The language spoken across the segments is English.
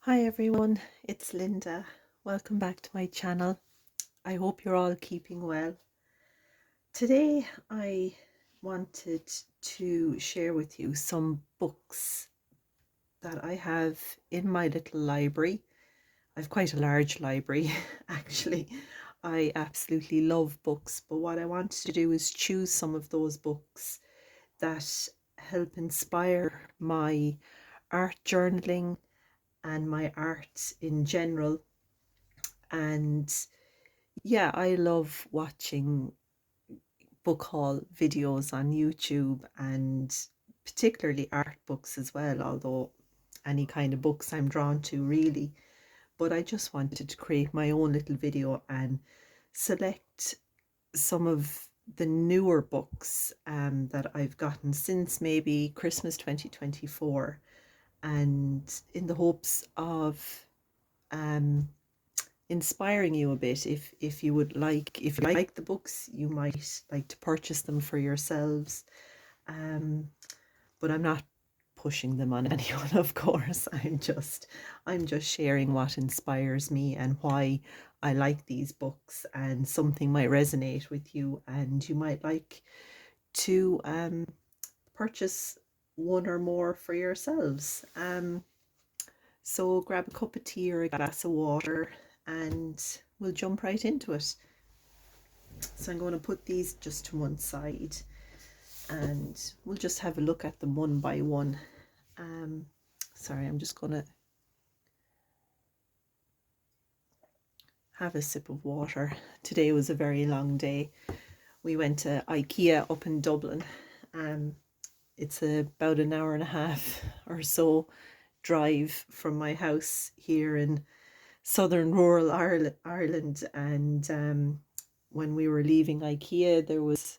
Hi everyone, it's Linda. Welcome back to my channel. I hope you're all keeping well. Today I wanted to share with you some books that I have in my little library. I've quite a large library actually. I absolutely love books, but what I wanted to do is choose some of those books that help inspire my art journaling and my art in general. And yeah, I love watching book haul videos on YouTube, and particularly art books as well, although any kind of books I'm drawn to really. But I just wanted to create my own little video and select some of the newer books that I've gotten since maybe Christmas 2024, and in the hopes of um, inspiring you a bit. If you would like, if you like the books, you might like to purchase them for yourselves. um but I'm not pushing them on anyone, of course. I'm just sharing what inspires me and why I like these books, and something might resonate with you and you might like to purchase one or more for yourselves. So grab a cup of tea or a glass of water and we'll jump right into it. So I'm going to put these just to one side and we'll just have a look at them one by one. Sorry, I'm just going to have a sip of water. Today was a very long day. We went to IKEA up in Dublin. It's about an hour and a half or so drive from my house here in southern rural Ireland, and when we were leaving IKEA there was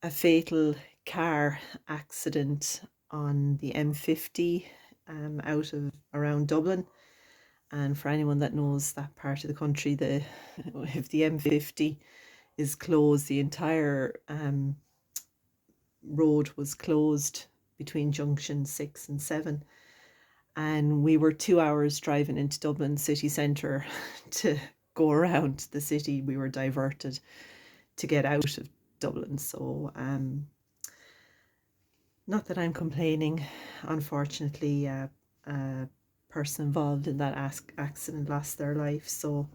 a fatal car accident on the M50 out of around Dublin. And for anyone that knows that part of the country, if the M50 is closed, the entire road was closed between junction 6 and 7. And we were 2 hours driving into Dublin city centre to go around the city. We were diverted to get out of Dublin. So not that I'm complaining. Unfortunately, a person involved in that accident lost their life, so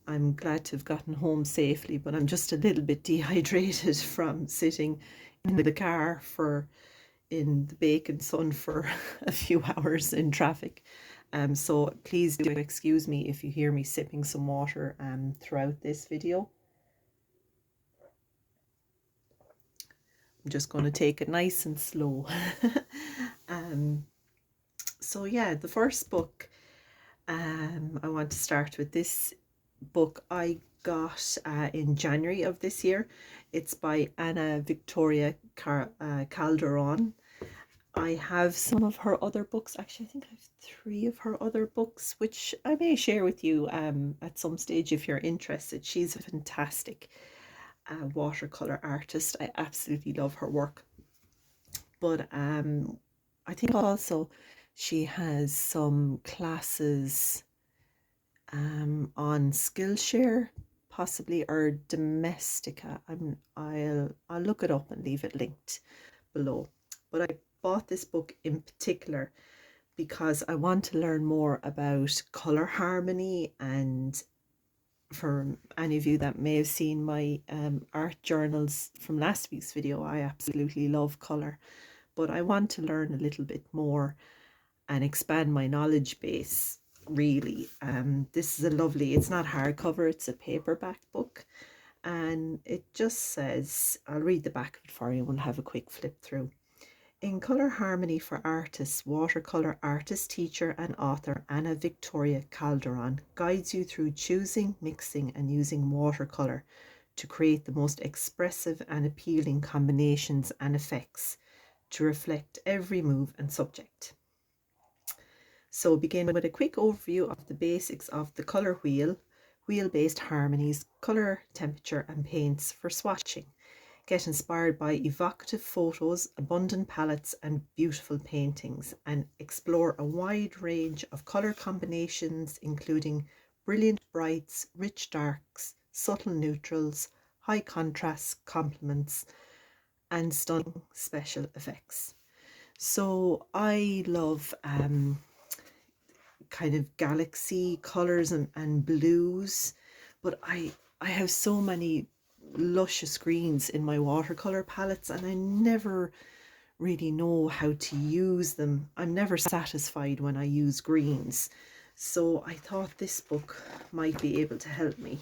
I'm glad to have gotten home safely, but I'm just a little bit dehydrated from sitting in the car in the bacon sun for a few hours in traffic. So please do excuse me if you hear me sipping some water throughout this video. I'm just going to take it nice and slow. So yeah, the first book I want to start with. This book I got in January of this year. It's by Anna Victoria Calderon. I have some of her other books. Actually, I think I have 3 of her other books, which I may share with you at some stage if you're interested. She's a fantastic watercolor artist. I absolutely love her work. But I think also she has some classes on Skillshare, possibly, or Domestika. I'll look it up and leave it linked below. But I bought this book in particular because I want to learn more about color harmony. And for any of you that may have seen my art journals from last week's video, I absolutely love color, but I want to learn a little bit more and expand my knowledge base, really. This is a lovely, it's not hardcover, it's a paperback book, and it just says, I'll read the back of it for you and we'll have a quick flip through. In Color Harmony for Artists, watercolor artist, teacher and author Anna Victoria Calderon guides you through choosing, mixing and using watercolor to create the most expressive and appealing combinations and effects to reflect every move and subject. So begin with a quick overview of the basics of the color wheel, wheel-based harmonies, color, temperature and paints for swatching. Get inspired by evocative photos, abundant palettes and beautiful paintings, and explore a wide range of colour combinations including brilliant brights, rich darks, subtle neutrals, high contrasts, complements and stunning special effects. So I love kind of galaxy colours and blues, but I have so many luscious greens in my watercolour palettes and I never really know how to use them. I'm never satisfied when I use greens. So I thought this book might be able to help me.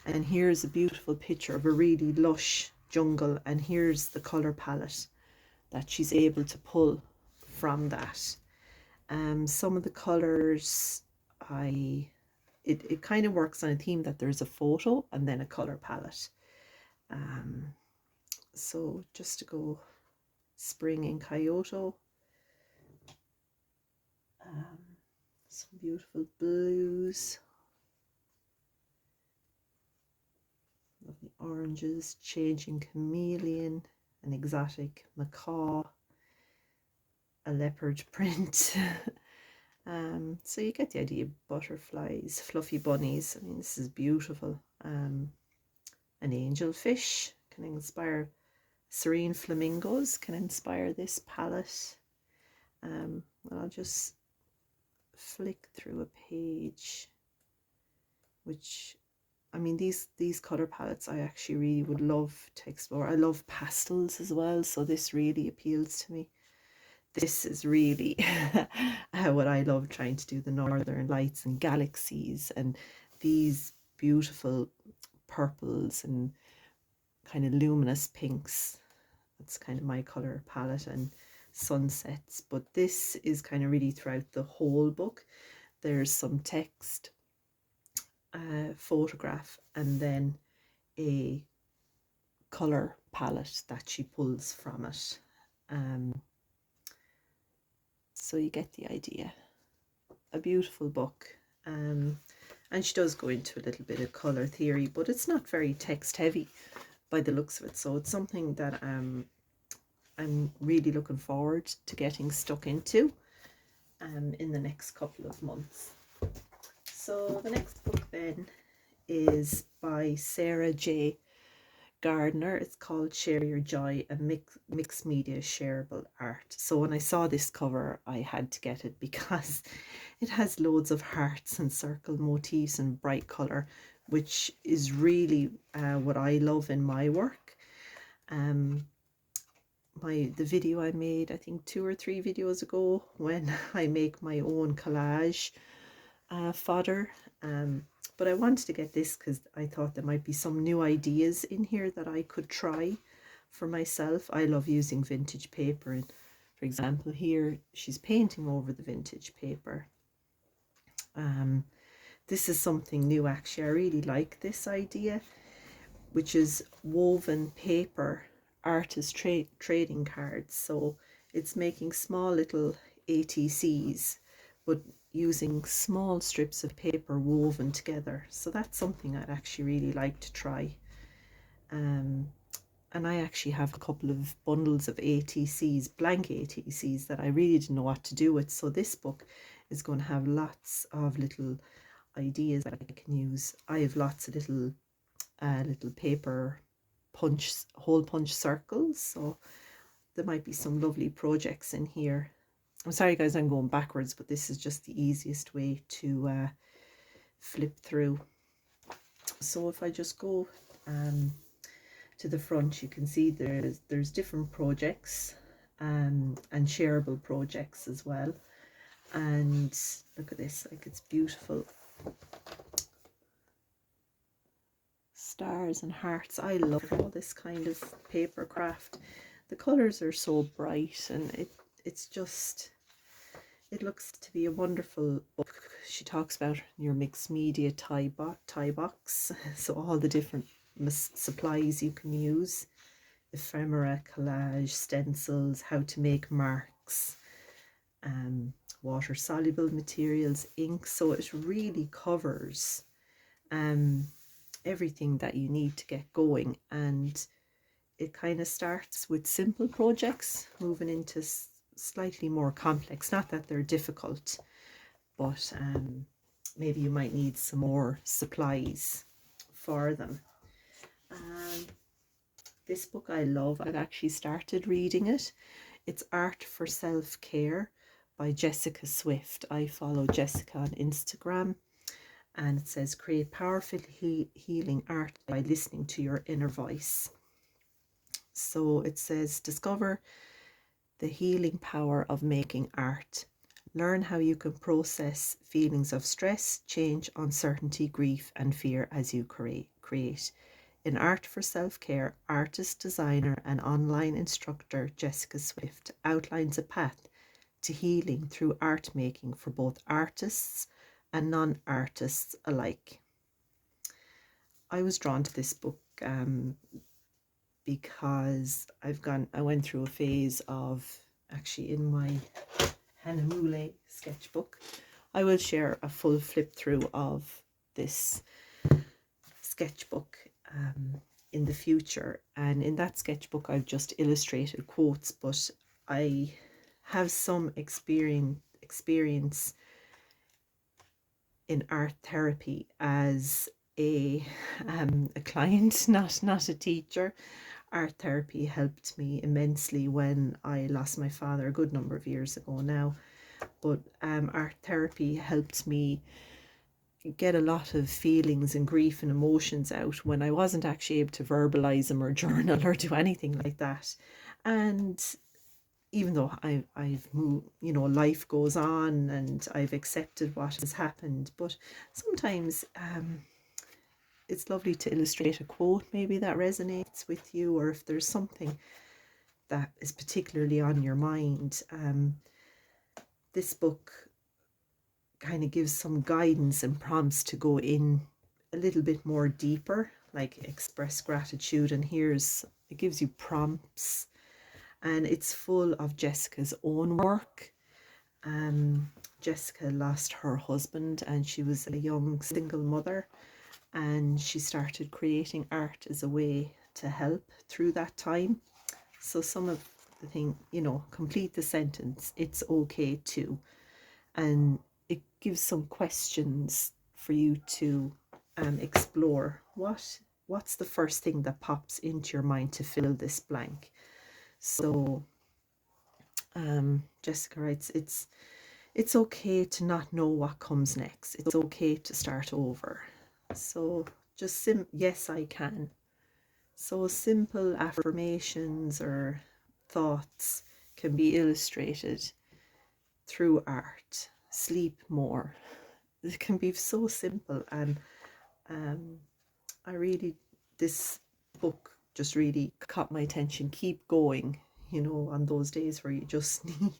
And here's a beautiful picture of a really lush jungle, and here's the colour palette that she's able to pull from that. Some of the colours, it kind of works on a theme that there's a photo and then a colour palette. So just to go spring in Kyoto, some beautiful blues, lovely oranges, changing chameleon, an exotic macaw, a leopard print. So you get the idea. Butterflies, fluffy bunnies. I mean, this is beautiful. An angelfish can inspire. Serene flamingos can inspire this palette. And I'll just flick through a page, which, I mean, these color palettes I actually really would love to explore. I love pastels as well, so this really appeals to me. This is really what I love, trying to do the northern lights and galaxies and these beautiful purples and kind of luminous pinks. That's kind of my color palette, and sunsets. But this is kind of really throughout the whole book. There's some text, photograph, and then a color palette that she pulls from it. So you get the idea. A beautiful book. And she does go into a little bit of color theory, but it's not very text heavy by the looks of it. So it's something that I'm really looking forward to getting stuck into in the next couple of months. So the next book then is by Sarah J. Gardner. It's called Share Your Joy, a mixed media shareable art. So when I saw this cover, I had to get it because it has loads of hearts and circle motifs and bright color, which is really what I love in my work. The video I made, I think 2 or 3 videos ago, when I make my own collage fodder. But I wanted to get this because I thought there might be some new ideas in here that I could try for myself. I love using vintage paper, and for example here she's painting over the vintage paper. This is something new actually. I really like this idea, which is woven paper artist trading cards. So it's making small little ATCs but using small strips of paper woven together. So that's something I'd actually really like to try. And I actually have a couple of bundles of ATCs, blank ATCs, that I really didn't know what to do with. So this book is going to have lots of little ideas that I can use. I have lots of little paper hole punch circles, so there might be some lovely projects in here. I'm sorry guys, I'm going backwards, but this is just the easiest way to flip through. So if I just go to the front, you can see there's different projects and shareable projects as well. And look at this, like, it's beautiful. Stars and hearts. I love all this kind of paper craft. The colors are so bright, and it's just, it looks to be a wonderful book. She talks about your mixed media tie box, so all the different supplies you can use, ephemera, collage, stencils, how to make marks, water soluble materials, ink. So it really covers everything that you need to get going. And it kind of starts with simple projects, moving into slightly more complex. Not that they're difficult, but maybe you might need some more supplies for them. This book I love. I've actually started reading it. It's Art for Self-Care by Jessica Swift. I follow Jessica on Instagram, and it says create powerful healing art by listening to your inner voice. So it says discover the healing power of making art. Learn how you can process feelings of stress, change, uncertainty, grief, and fear as you create. In Art for Self-Care, artist, designer, and online instructor Jessica Swift outlines a path to healing through art making for both artists and non-artists alike. I was drawn to this book because I went through a phase of, actually in my Hanamule sketchbook, I will share a full flip through of this sketchbook in the future, and in that sketchbook I've just illustrated quotes, but I have some experience in art therapy as a client, not a teacher. Art therapy helped me immensely when I lost my father a good number of years ago now, but art therapy helped me get a lot of feelings and grief and emotions out when I wasn't actually able to verbalize them or journal or do anything like that. And even though I've moved, life goes on and I've accepted what has happened, but sometimes it's lovely to illustrate a quote maybe that resonates with you, or if there's something that is particularly on your mind. This book kind of gives some guidance and prompts to go in a little bit more deeper, like express gratitude, and it gives you prompts, and it's full of Jessica's own work. Jessica lost her husband and she was a young single mother, and she started creating art as a way to help through that time. So some of the thing, complete the sentence, it's okay too. And it gives some questions for you to explore. What's the first thing that pops into your mind to fill this blank? So Jessica writes, it's okay to not know what comes next. It's okay to start over. So just yes, I can. So simple affirmations or thoughts can be illustrated through art. Sleep more. It can be so simple, and this book just really caught my attention. Keep going, on those days where you just need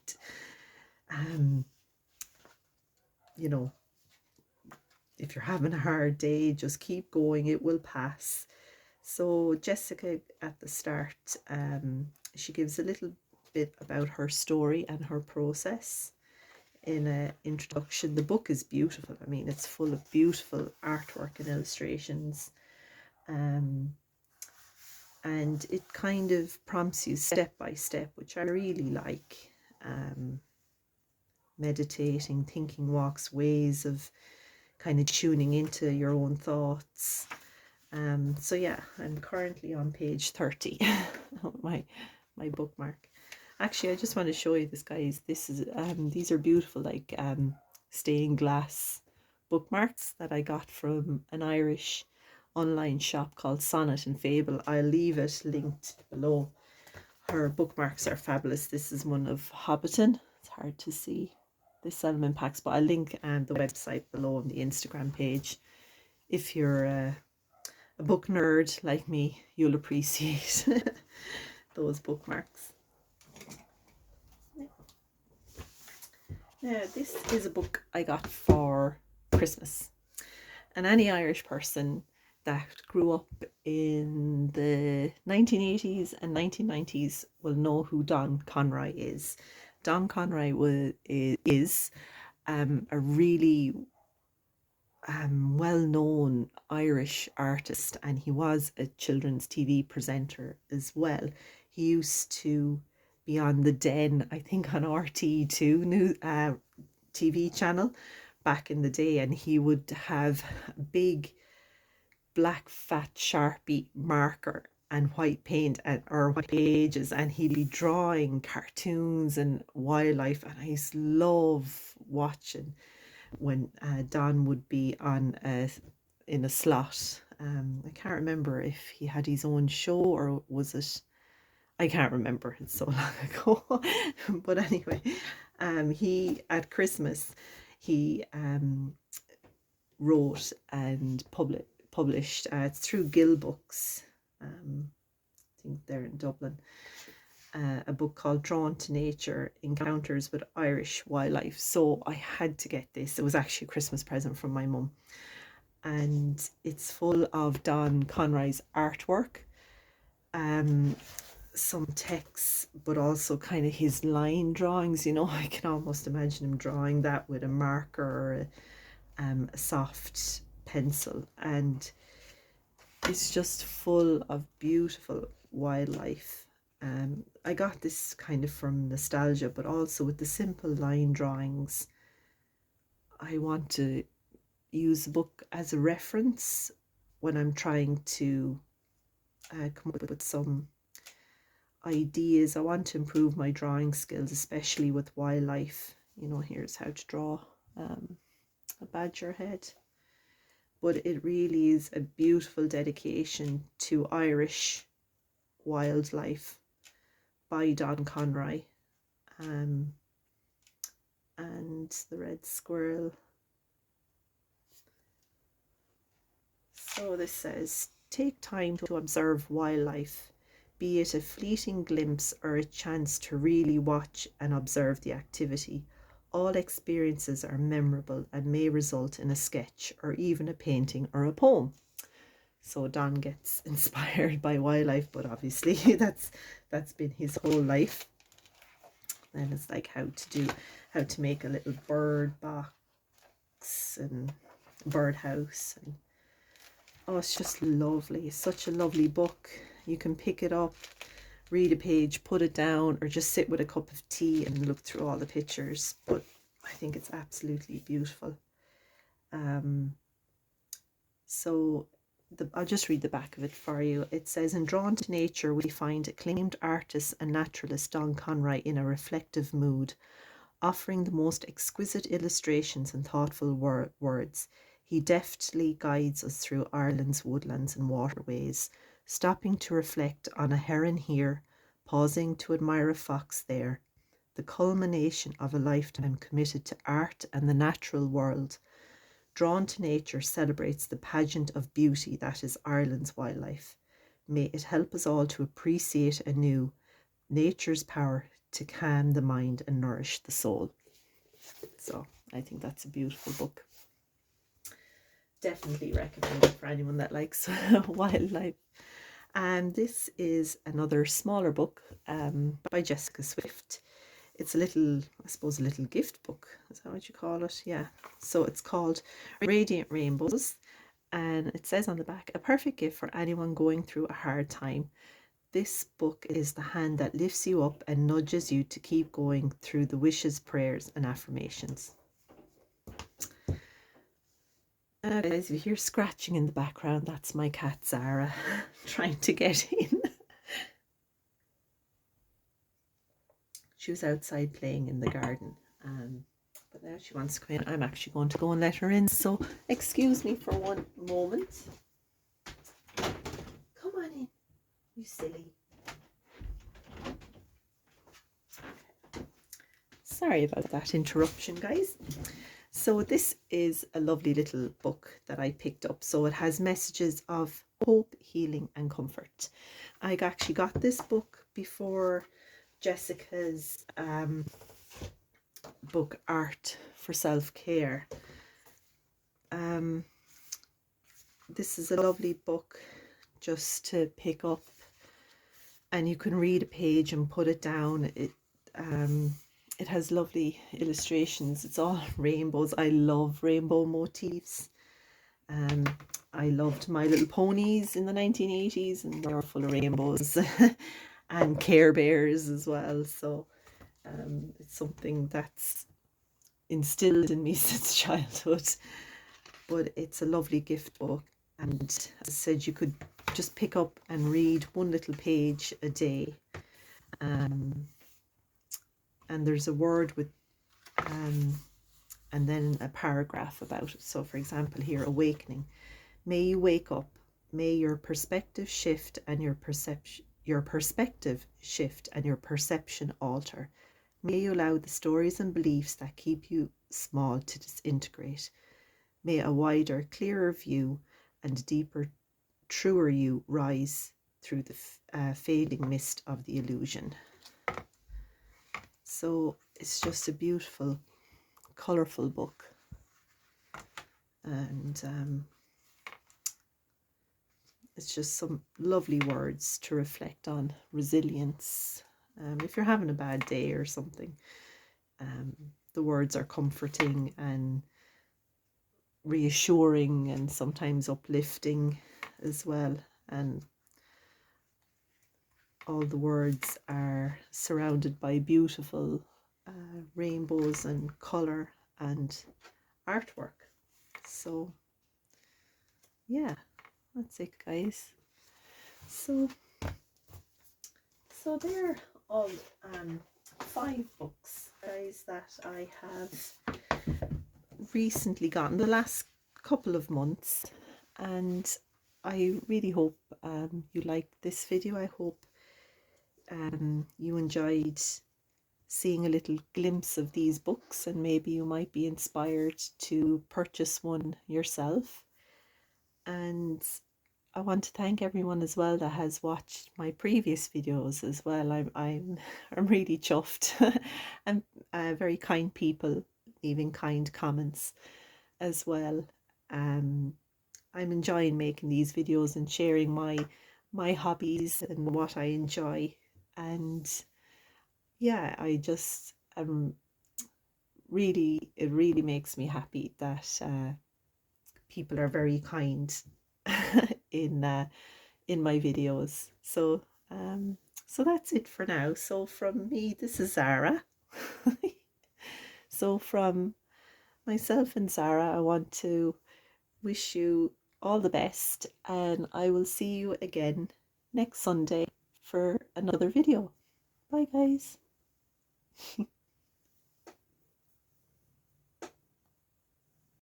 if you're having a hard day, just keep going, it will pass. So Jessica at the start, she gives a little bit about her story and her process in an introduction. The book is beautiful. I mean, it's full of beautiful artwork and illustrations, and it kind of prompts you step by step, which I really like. Meditating, thinking walks, ways of kind of tuning into your own thoughts. So yeah, I'm currently on page 30 my bookmark. Actually, I just want to show you this, guys. These are beautiful, like stained glass bookmarks that I got from an Irish online shop called Sonnet and Fable. I'll leave it linked below. Her bookmarks are fabulous. This is one of Hobbiton. It's hard to see the Salmon packs, but I'll link the website below on the Instagram page. If you're a book nerd like me, you'll appreciate those bookmarks. Now, this is a book I got for Christmas, and any Irish person that grew up in the 1980s and 1990s will know who Don Conroy is. Don Conroy is a really well-known Irish artist, and he was a children's TV presenter as well. He used to be on The Den, I think on RT2 new TV channel back in the day, and he would have a big black fat Sharpie marker and white paint or white pages, and he'd be drawing cartoons and wildlife, and I used to love watching when Don would be on in a slot. I can't remember if he had his own show or was it. I can't remember. It's so long ago. But anyway, he at Christmas he wrote and published. It's through Gill Books. I think they're in Dublin. A book called Drawn to Nature, Encounters with Irish Wildlife. So I had to get this. It was actually a Christmas present from my mum. And it's full of Don Conroy's artwork, some texts, but also kind of his line drawings. You know, I can almost imagine him drawing that with a marker or a soft pencil. And it's just full of beautiful wildlife. I got this kind of from nostalgia, but also with the simple line drawings, I want to use the book as a reference when I'm trying to come up with some ideas. I want to improve my drawing skills, especially with wildlife. You know, here's how to draw a badger head. But it really is a beautiful dedication to Irish wildlife by Don Conroy, and the red squirrel. So this says, take time to observe wildlife, be it a fleeting glimpse or a chance to really watch and observe the activity. All experiences are memorable and may result in a sketch or even a painting or a poem. So Don gets inspired by wildlife, but obviously that's been his whole life. Then it's like how to make a little bird box and birdhouse, and oh, it's just lovely. It's such a lovely book. You can pick it up, read a page, put it down, or just sit with a cup of tea and look through all the pictures. But I think it's absolutely beautiful. So I'll just read the back of it for you. It says, in Drawn to Nature, we find acclaimed artist and naturalist Don Conroy in a reflective mood, offering the most exquisite illustrations and thoughtful words. He deftly guides us through Ireland's woodlands and waterways, stopping to reflect on a heron here, pausing to admire a fox there, the culmination of a lifetime committed to art and the natural world. Drawn to Nature celebrates the pageant of beauty that is Ireland's wildlife. May it help us all to appreciate anew nature's power to calm the mind and nourish the soul. So I think that's a beautiful book. Definitely recommend it for anyone that likes wildlife. And this is another smaller book by Jessica Swift. It's a little, I suppose, a little gift book. Is that what you call it? Yeah. So it's called Radiant Rainbows. And it says on the back, a perfect gift for anyone going through a hard time. This book is the hand that lifts you up and nudges you to keep going through the wishes, prayers, and affirmations. Guys, if you hear scratching in the background, that's my cat Zara trying to get in. She was outside playing in the garden, but now she wants to come in. I'm actually going to go and let her in, so excuse me for one moment. Come on in, you silly. Sorry about that interruption, guys. So this is a lovely little book that I picked up. So it has messages of hope, healing, and comfort. I actually got this book before Jessica's book, Art for Self-Care. This is a lovely book just to pick up, and you can read a page and put it down. It has lovely illustrations. It's all rainbows. I love rainbow motifs. I loved My Little Ponies in the 1980s, and they were full of rainbows and Care Bears as well. So it's something that's instilled in me since childhood. But it's a lovely gift book, and as I said, you could just pick up and read one little page a day. And there's a word with and then a paragraph about it. So for example here, awakening. May you wake up. May your perspective shift and your perspective shift and your perception alter. May you allow the stories and beliefs that keep you small to disintegrate. May a wider, clearer view and deeper, truer you rise through the fading mist of the illusion. So it's just a beautiful, colourful book. And it's just some lovely words to reflect on. Resilience. If you're having a bad day or something, the words are comforting and reassuring and sometimes uplifting as well. And all the words are surrounded by beautiful rainbows and colour and artwork. So yeah, that's it, guys. So they're all 5 books, guys, that I have recently gotten the last couple of months, and I really hope you liked this video. I hope you enjoyed seeing a little glimpse of these books, and maybe you might be inspired to purchase one yourself. And I want to thank everyone as well that has watched my previous videos as well. I'm really chuffed and very kind people leaving kind comments as well. I'm enjoying making these videos and sharing my hobbies and what I enjoy. And yeah, I just it really makes me happy that people are very kind in my videos. So so that's it for now. So from me, this is Zara. So from myself and Zara, I want to wish you all the best, and I will see you again next Sunday for another video. Bye, guys.